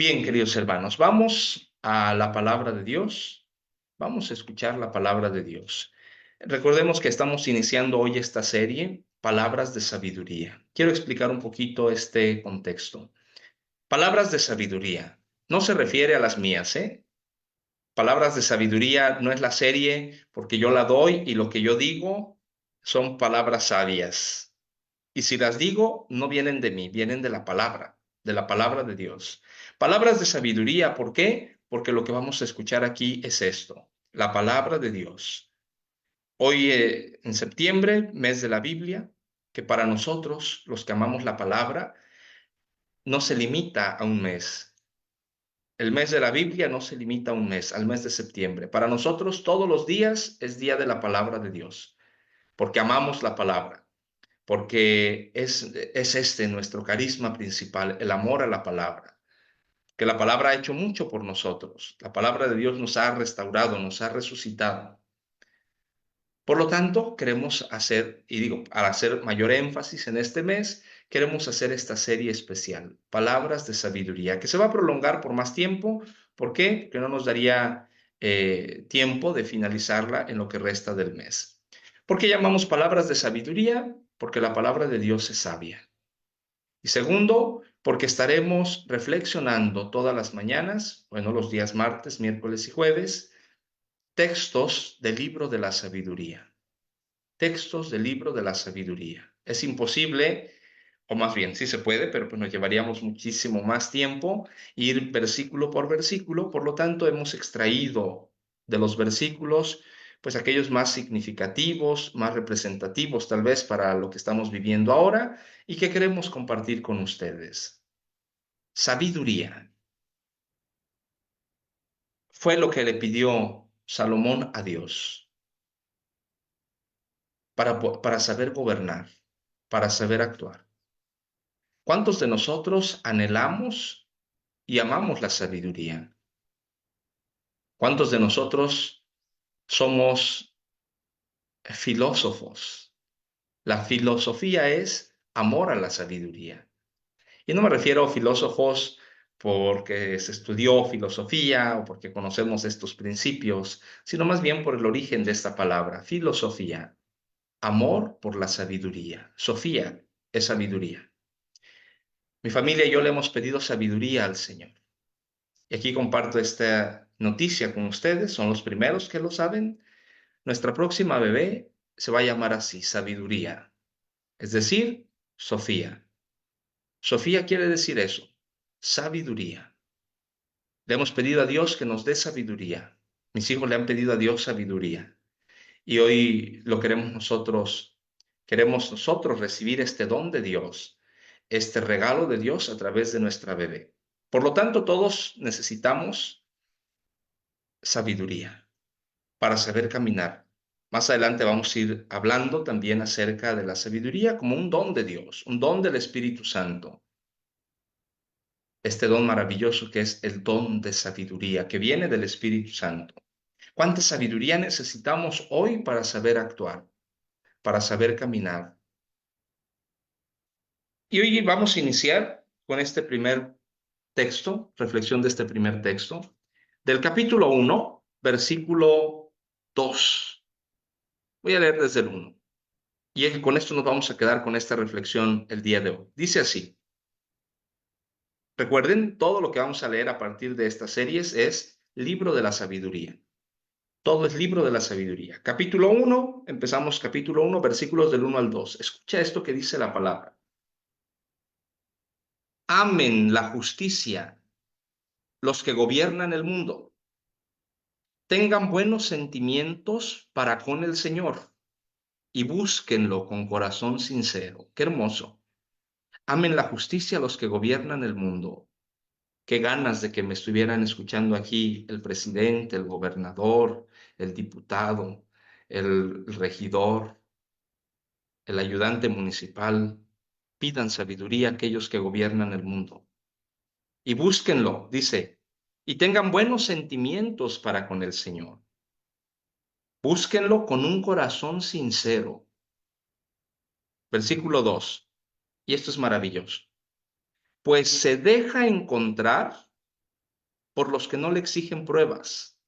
Bien, queridos hermanos, vamos a la palabra de Dios. Vamos a escuchar la palabra de Dios. Recordemos que estamos iniciando hoy esta serie, Palabras de Sabiduría. Quiero explicar un poquito este contexto. Palabras de sabiduría. No se refiere a las mías, ¿eh? Palabras de sabiduría no es la serie porque yo la doy y lo que yo digo son palabras sabias. Y si las digo, no vienen de mí, vienen de la palabra de Dios. Palabras de sabiduría, ¿por qué? Porque lo que vamos a escuchar aquí es esto, la palabra de Dios. Hoy, en septiembre, mes de la Biblia, que para nosotros, los que amamos la palabra, no se limita a un mes. El mes de la Biblia no se limita a un mes, al mes de septiembre. Para nosotros, todos los días es día de la palabra de Dios, porque amamos la palabra. Porque es este nuestro carisma principal, el amor a la palabra, que la palabra ha hecho mucho por nosotros. La palabra de Dios nos ha restaurado, nos ha resucitado. Por lo tanto, queremos hacer, y digo, al hacer mayor énfasis en este mes, queremos hacer esta serie especial, Palabras de Sabiduría, que se va a prolongar por más tiempo. ¿Por qué? Porque no nos daría tiempo de finalizarla en lo que resta del mes. ¿Por qué llamamos palabras de sabiduría? Porque la palabra de Dios es sabia. Y segundo, porque estaremos reflexionando todas las mañanas, bueno, los días martes, miércoles y jueves, textos del libro de la sabiduría. Textos del libro de la sabiduría. Es imposible, o más bien sí se puede, pero pues nos llevaríamos muchísimo más tiempo ir versículo por versículo. Por lo tanto, hemos extraído de los versículos pues aquellos más significativos, más representativos tal vez para lo que estamos viviendo ahora y que queremos compartir con ustedes. Sabiduría fue lo que le pidió Salomón a Dios para saber gobernar, para saber actuar. ¿Cuántos de nosotros anhelamos y amamos la sabiduría? ¿Cuántos de nosotros somos filósofos? La filosofía es amor a la sabiduría. Y no me refiero a filósofos porque se estudió filosofía o porque conocemos estos principios, sino más bien por el origen de esta palabra, filosofía, amor por la sabiduría. Sofía es sabiduría. Mi familia y yo le hemos pedido sabiduría al Señor. Y aquí comparto esta noticia con ustedes, son los primeros que lo saben. Nuestra próxima bebé se va a llamar así, Sabiduría, es decir, Sofía. Sofía quiere decir eso, sabiduría. Le hemos pedido a Dios que nos dé sabiduría. Mis hijos le han pedido a Dios sabiduría. Y hoy lo queremos nosotros recibir este don de Dios, este regalo de Dios a través de nuestra bebé. Por lo tanto, todos necesitamos sabiduría para saber caminar. Más adelante vamos a ir hablando también acerca de la sabiduría como un don de Dios, un don del Espíritu Santo. Este don maravilloso que es el don de sabiduría que viene del Espíritu Santo. ¿Cuánta sabiduría necesitamos hoy para saber actuar, para saber caminar? Y hoy vamos a iniciar con este primer texto, reflexión de este primer texto, del capítulo 1, versículo 2. Voy a leer desde el 1. Y con esto nos vamos a quedar con esta reflexión el día de hoy. Dice así. Recuerden, todo lo que vamos a leer a partir de estas series es libro de la sabiduría. Todo es libro de la sabiduría. Capítulo 1, empezamos capítulo 1, versículos del 1 al 2. Escucha esto que dice la palabra. Amen la justicia los que gobiernan el mundo. Tengan buenos sentimientos para con el Señor y búsquenlo con corazón sincero. Qué hermoso. Amen la justicia los que gobiernan el mundo. Qué ganas de que me estuvieran escuchando aquí el presidente, el gobernador, el diputado, el regidor, el ayudante municipal. Pidan sabiduría a aquellos que gobiernan el mundo. Y búsquenlo, dice, y tengan buenos sentimientos para con el Señor. Búsquenlo con un corazón sincero. Versículo 2. Y esto es maravilloso. Pues se deja encontrar por los que no le exigen pruebas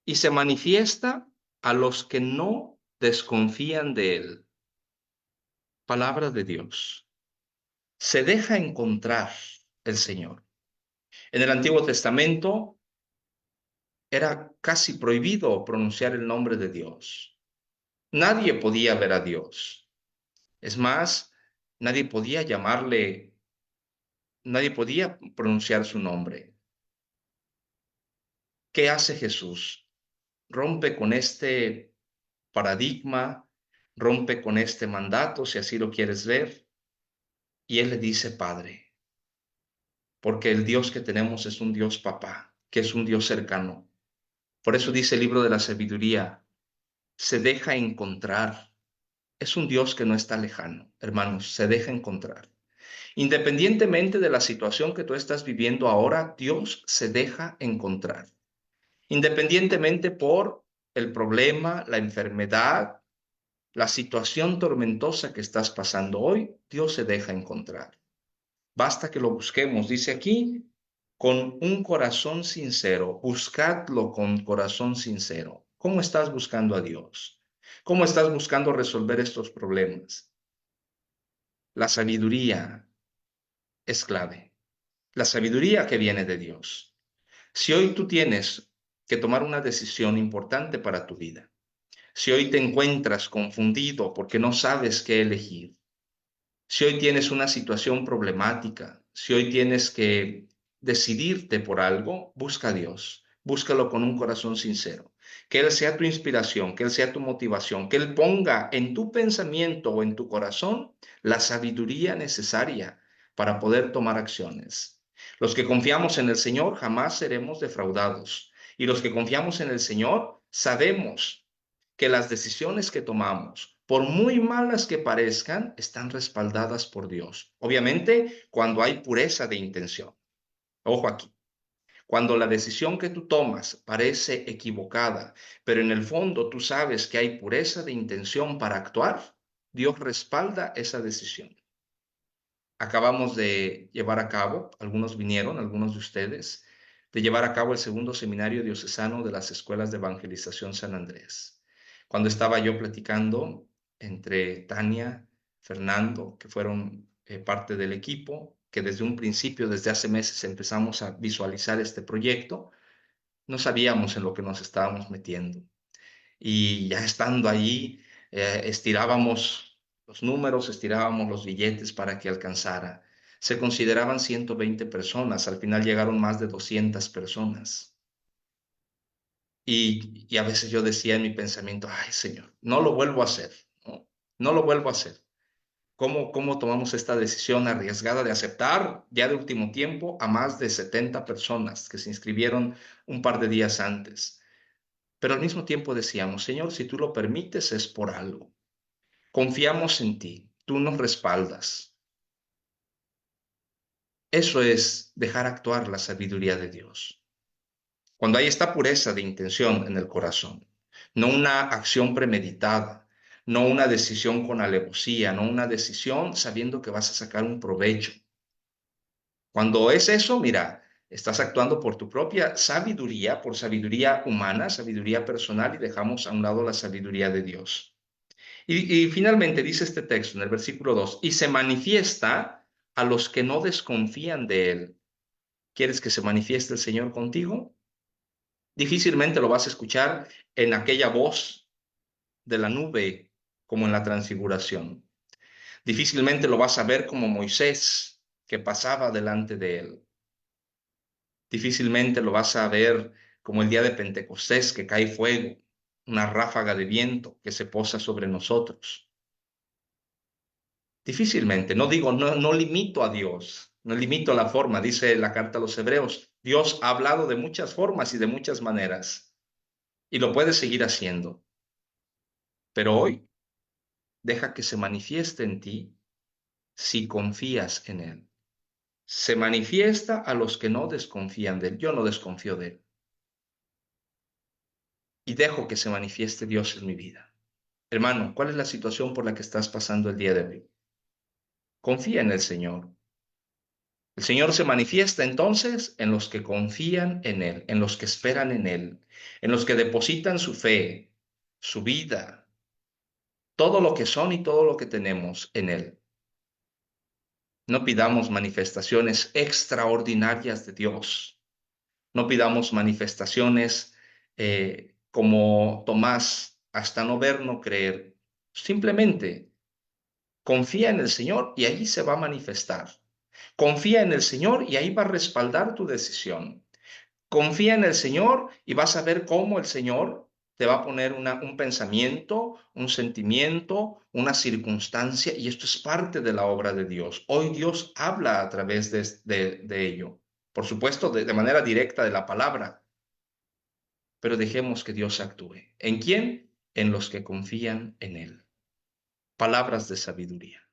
y se manifiesta a los que no desconfían de él. Palabra de Dios. Se deja encontrar el Señor. En el Antiguo Testamento era casi prohibido pronunciar el nombre de Dios. Nadie podía ver a Dios. Es más, nadie podía llamarle, nadie podía pronunciar su nombre. ¿Qué hace Jesús? Rompe con este paradigma, rompe con este mandato, si así lo quieres ver, y él le dice Padre, porque el Dios que tenemos es un Dios papá, que es un Dios cercano. Por eso dice el libro de la sabiduría, se deja encontrar. Es un Dios que no está lejano, hermanos, se deja encontrar. Independientemente de la situación que tú estás viviendo ahora, Dios se deja encontrar. Independientemente por el problema, la enfermedad, la situación tormentosa que estás pasando hoy, Dios se deja encontrar. Basta que lo busquemos, dice aquí, con un corazón sincero. Buscadlo con corazón sincero. ¿Cómo estás buscando a Dios? ¿Cómo estás buscando resolver estos problemas? La sabiduría es clave. La sabiduría que viene de Dios. Si hoy tú tienes que tomar una decisión importante para tu vida, si hoy te encuentras confundido porque no sabes qué elegir, si hoy tienes una situación problemática, si hoy tienes que decidirte por algo, busca a Dios, búscalo con un corazón sincero. Que Él sea tu inspiración, que Él sea tu motivación, que Él ponga en tu pensamiento o en tu corazón la sabiduría necesaria para poder tomar acciones. Los que confiamos en el Señor jamás seremos defraudados. Y los que confiamos en el Señor sabemos que las decisiones que tomamos, por muy malas que parezcan, están respaldadas por Dios. Obviamente, cuando hay pureza de intención. Ojo aquí. Cuando la decisión que tú tomas parece equivocada, pero en el fondo tú sabes que hay pureza de intención para actuar, Dios respalda esa decisión. Acabamos de llevar a cabo, algunos vinieron, algunos de ustedes, de llevar a cabo el segundo seminario diocesano de las escuelas de evangelización San Andrés. Cuando estaba yo platicando entre Tania, Fernando, que fueron parte del equipo, que desde un principio, desde hace meses, empezamos a visualizar este proyecto, no sabíamos en lo que nos estábamos metiendo. Y ya estando allí, estirábamos los números, estirábamos los billetes para que alcanzara. Se consideraban 120 personas, al final llegaron más de 200 personas. Y a veces yo decía en mi pensamiento, ay Señor, no lo vuelvo a hacer, ¿no? No lo vuelvo a hacer. ¿Cómo tomamos esta decisión arriesgada de aceptar ya de último tiempo a más de 70 personas que se inscribieron un par de días antes? Pero al mismo tiempo decíamos, Señor, si tú lo permites es por algo. Confiamos en ti, tú nos respaldas. Eso es dejar actuar la sabiduría de Dios. Cuando hay esta pureza de intención en el corazón, no una acción premeditada, no una decisión con alevosía, no una decisión sabiendo que vas a sacar un provecho. Cuando es eso, mira, estás actuando por tu propia sabiduría, por sabiduría humana, sabiduría personal y dejamos a un lado la sabiduría de Dios. Y finalmente dice este texto en el versículo 2, y se manifiesta a los que no desconfían de él. ¿Quieres que se manifieste el Señor contigo? Difícilmente lo vas a escuchar en aquella voz de la nube como en la transfiguración. Difícilmente lo vas a ver como Moisés que pasaba delante de él. Difícilmente lo vas a ver como el día de Pentecostés que cae fuego, una ráfaga de viento que se posa sobre nosotros. Difícilmente, no digo, no limito a Dios, no limito la forma, dice la carta a los Hebreos. Dios ha hablado de muchas formas y de muchas maneras y lo puede seguir haciendo. Pero hoy deja que se manifieste en ti si confías en Él. Se manifiesta a los que no desconfían de Él. Yo no desconfío de Él. Y dejo que se manifieste Dios en mi vida. Hermano, ¿cuál es la situación por la que estás pasando el día de hoy? Confía en el Señor. El Señor se manifiesta entonces en los que confían en Él, en los que esperan en Él, en los que depositan su fe, su vida, todo lo que son y todo lo que tenemos en Él. No pidamos manifestaciones extraordinarias de Dios. No pidamos manifestaciones como Tomás, hasta no ver, no creer. Simplemente confía en el Señor y ahí se va a manifestar. Confía en el Señor y ahí va a respaldar tu decisión. Confía en el Señor y vas a ver cómo el Señor te va a poner un pensamiento, un sentimiento, una circunstancia, y esto es parte de la obra de Dios. Hoy Dios habla a través de ello. Por supuesto, de manera directa de la palabra, pero dejemos que Dios actúe. ¿En quién? En los que confían en Él. Palabras de sabiduría.